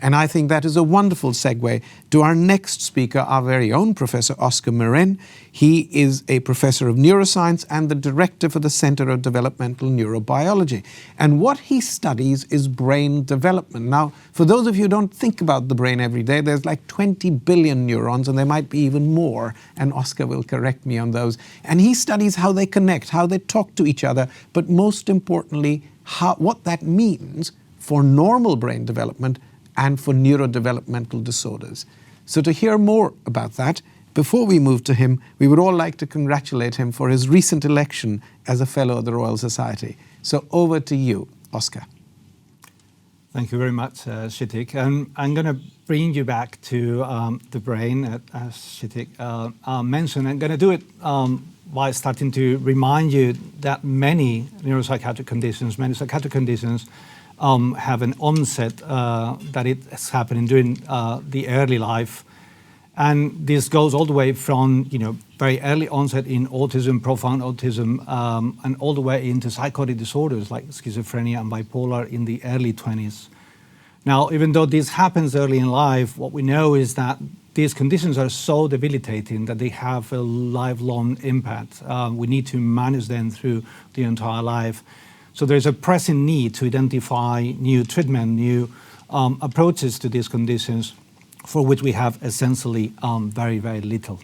And I think that is a wonderful segue to our next speaker, our very own Professor Oscar Marin. He is a professor of neuroscience and the director for the Center of Developmental Neurobiology. And what he studies is brain development. Now, for those of you who don't think about the brain every day, there's like 20 billion neurons, and there might be even more, and Oscar will correct me on those. And he studies how they connect, how they talk to each other, but most importantly, what that means for normal brain development and for neurodevelopmental disorders. So to hear more about that, before we move to him, we would all like to congratulate him for his recent election as a Fellow of the Royal Society. So over to you, Oscar. Thank you very much, Kshittik. I'm going to bring you back to the brain, as Kshittik mentioned. I'm going to do it by starting to remind you that many neuropsychiatric conditions, have an onset that it's happening during the early life. And this goes all the way from, very early onset in autism, profound autism, and all the way into psychotic disorders like schizophrenia and bipolar in the early 20s. Now, even though this happens early in life, what we know is that these conditions are so debilitating that they have a lifelong impact. We need to manage them through the entire life. So there's a pressing need to identify new treatment, new approaches to these conditions, for which we have essentially very, very little.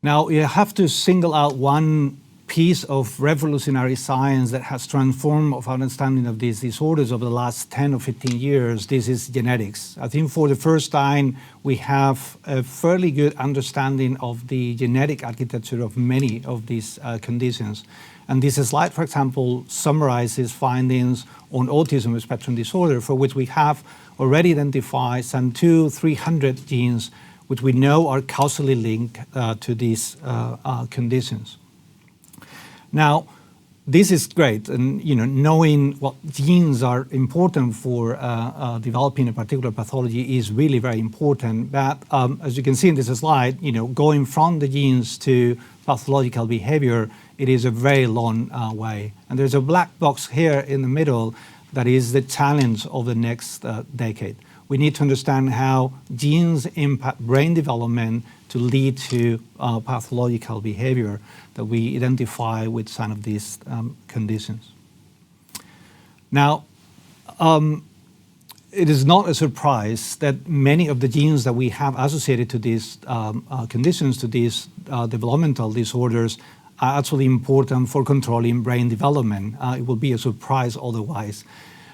Now, you have to single out one piece of revolutionary science that has transformed our understanding of these disorders over the last 10 or 15 years. This is genetics. I think for the first time, we have a fairly good understanding of the genetic architecture of many of these conditions. And this slide, for example, summarizes findings on autism spectrum disorder, for which we have already identified some 200-300 genes which we know are causally linked to these conditions. Now, this is great, and knowing what genes are important for developing a particular pathology is really very important. But as you can see in this slide, going from the genes to pathological behavior, it is a very long way. And there's a black box here in the middle that is the challenge of the next decade. We need to understand how genes impact brain development to lead to pathological behavior that we identify with some of these conditions. Now, it is not a surprise that many of the genes that we have associated to these conditions, to these developmental disorders, are actually important for controlling brain development. It will be a surprise otherwise.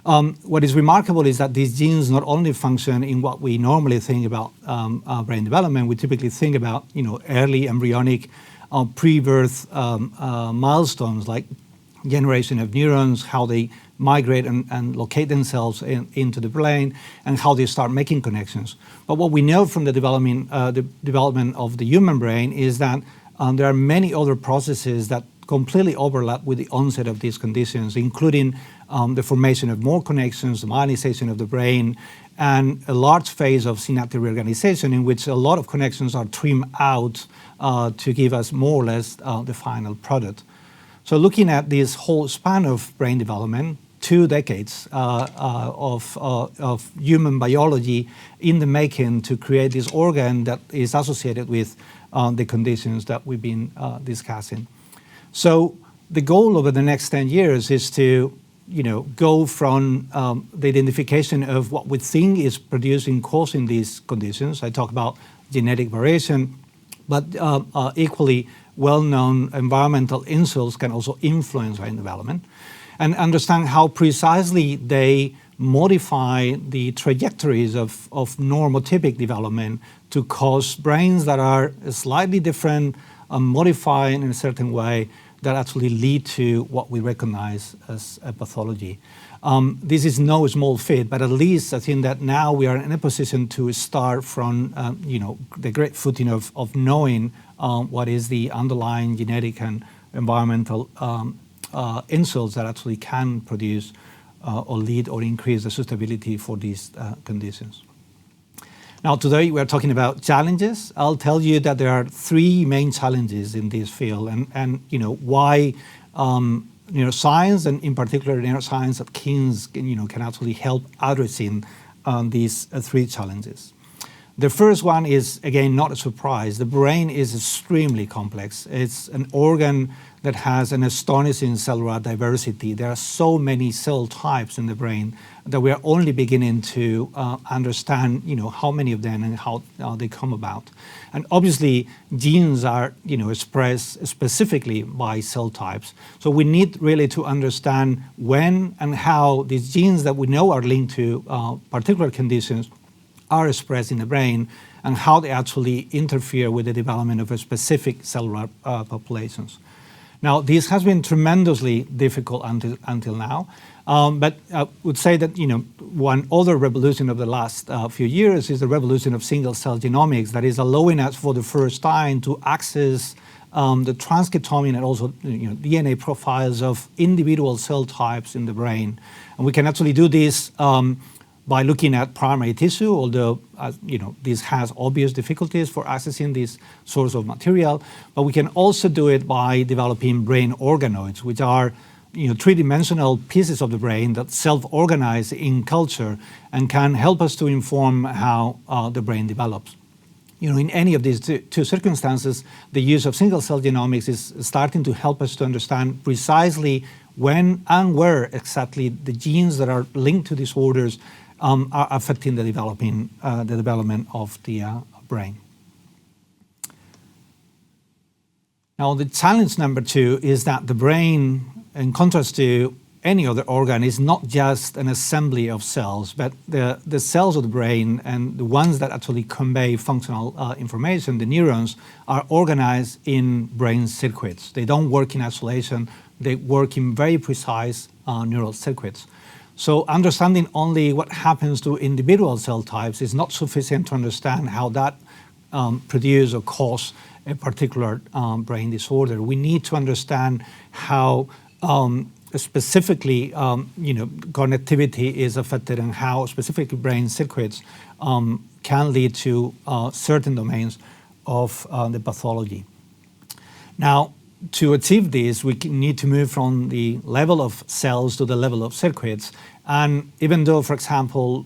What is remarkable is that these genes not only function in what we normally think about brain development. We typically think about early embryonic pre-birth milestones like generation of neurons, how they migrate and locate themselves into the brain, and how they start making connections. But what we know from the development of the human brain is that there are many other processes that completely overlap with the onset of these conditions, including the formation of more connections, the myelization of the brain, and a large phase of synaptic reorganization in which a lot of connections are trimmed out to give us more or less the final product. So looking at this whole span of brain development, 2 decades of human biology in the making to create this organ that is associated with the conditions that we've been discussing. So the goal over the next 10 years is to go from the identification of what we think is causing these conditions. I talk about genetic variation, but equally well-known environmental insults can also influence brain development, and understand how precisely they modify the trajectories of normotypic development to cause brains that are slightly different, modified in a certain way, that actually lead to what we recognize as a pathology. This is no small feat, but at least I think that now we are in a position to start from the great footing of knowing what is the underlying genetic and environmental insults that actually can produce or lead or increase the susceptibility for these conditions. Now, today we are talking about challenges. I'll tell you that there are 3 main challenges in this field, and why neuroscience, and in particular neuroscience at King's, can actually help addressing these three challenges. The first one is, again, not a surprise. The brain is extremely complex. It's an organ that has an astonishing cellular diversity. There are so many cell types in the brain that we are only beginning to understand, how many of them and how they come about. And obviously, genes are, expressed specifically by cell types. So we need really to understand when and how these genes that we know are linked to particular conditions are expressed in the brain and how they actually interfere with the development of a specific cellular populations. Now, this has been tremendously difficult until now, but I would say that one other revolution of the last few years is the revolution of single-cell genomics that is allowing us for the first time to access the transcriptome and also DNA profiles of individual cell types in the brain, and we can actually do this by looking at primary tissue, although this has obvious difficulties for accessing this source of material, but we can also do it by developing brain organoids, which are three-dimensional pieces of the brain that self-organize in culture and can help us to inform how the brain develops. In any of these two circumstances, the use of single-cell genomics is starting to help us to understand precisely when and where exactly the genes that are linked to disorders are affecting the development of the brain. Now, the challenge number two is that the brain, in contrast to any other organ, is not just an assembly of cells, but the cells of the brain and the ones that actually convey functional information, the neurons, are organized in brain circuits. They don't work in isolation. They work in very precise neural circuits. So understanding only what happens to individual cell types is not sufficient to understand how that produce or cause a particular brain disorder. We need to understand how specifically connectivity is affected and how specific brain circuits can lead to certain domains of the pathology. Now, to achieve this, we need to move from the level of cells to the level of circuits. And even though, for example,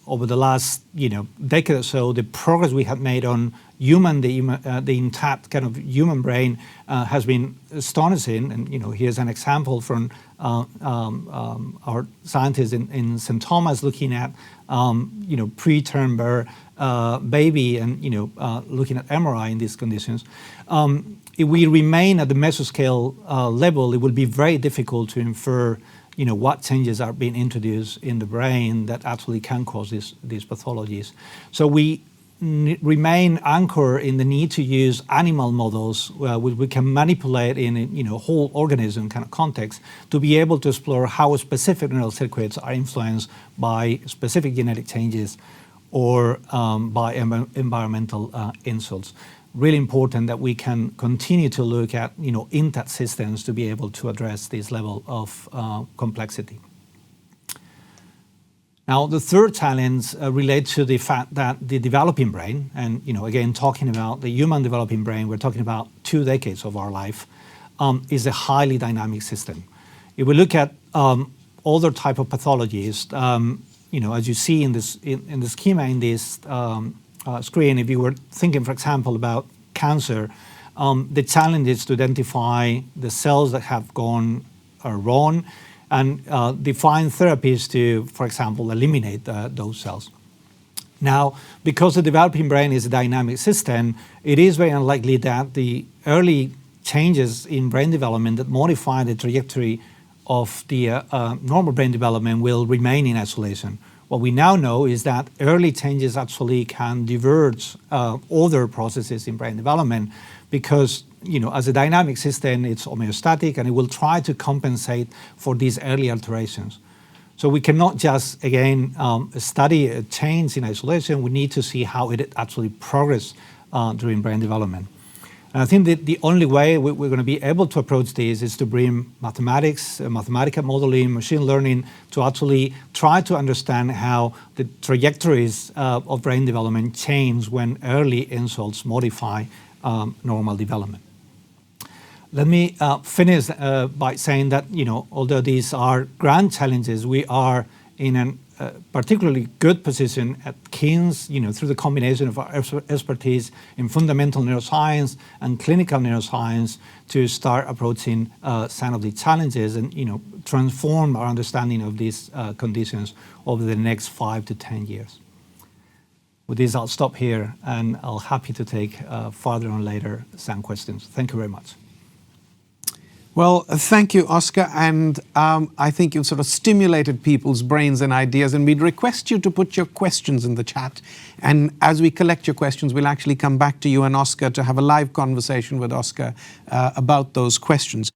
over the last decade or so, the progress we have made on the intact kind of human brain has been astonishing. And here's an example from our scientists in St. Thomas looking at preterm birth baby and looking at MRI in these conditions. If we remain at the mesoscale level, it will be very difficult to infer, what changes are being introduced in the brain that actually can cause these pathologies. So we remain anchored in the need to use animal models which we can manipulate in a whole organism kind of context to be able to explore how specific neural circuits are influenced by specific genetic changes or by environmental insults. Really important that we can continue to look at intact systems to be able to address this level of complexity. Now, the third challenge relates to the fact that the developing brain, and again talking about the human developing brain, we're talking about 2 decades of our life, is a highly dynamic system. If we look at other type of pathologies, as you see in the schema in this screen, if you were thinking, for example, about cancer, the challenge is to identify the cells that have gone wrong and define therapies to, for example, eliminate those cells. Now, because the developing brain is a dynamic system, it is very unlikely that the early changes in brain development that modify the trajectory of the normal brain development will remain in isolation. What we now know is that early changes actually can diverge other processes in brain development because, as a dynamic system, it's homeostatic and it will try to compensate for these early alterations. So we cannot just, again, study a change in isolation. We need to see how it actually progresses during brain development. And I think that the only way we're going to be able to approach this is to bring mathematics, mathematical modeling, machine learning to actually try to understand how the trajectories of brain development change when early insults modify normal development. Let me finish by saying that, although these are grand challenges, we are in a particularly good position at King's, through the combination of our expertise in fundamental neuroscience and clinical neuroscience to start approaching some of the challenges and, transform our understanding of these conditions over the next 5 to 10 years. With this, I'll stop here, and I'll happy to take further on later some questions. Thank you very much. Well, thank you, Oscar, and I think you've sort of stimulated people's brains and ideas, and we'd request you to put your questions in the chat, and as we collect your questions, we'll actually come back to you and Oscar to have a live conversation with Oscar about those questions.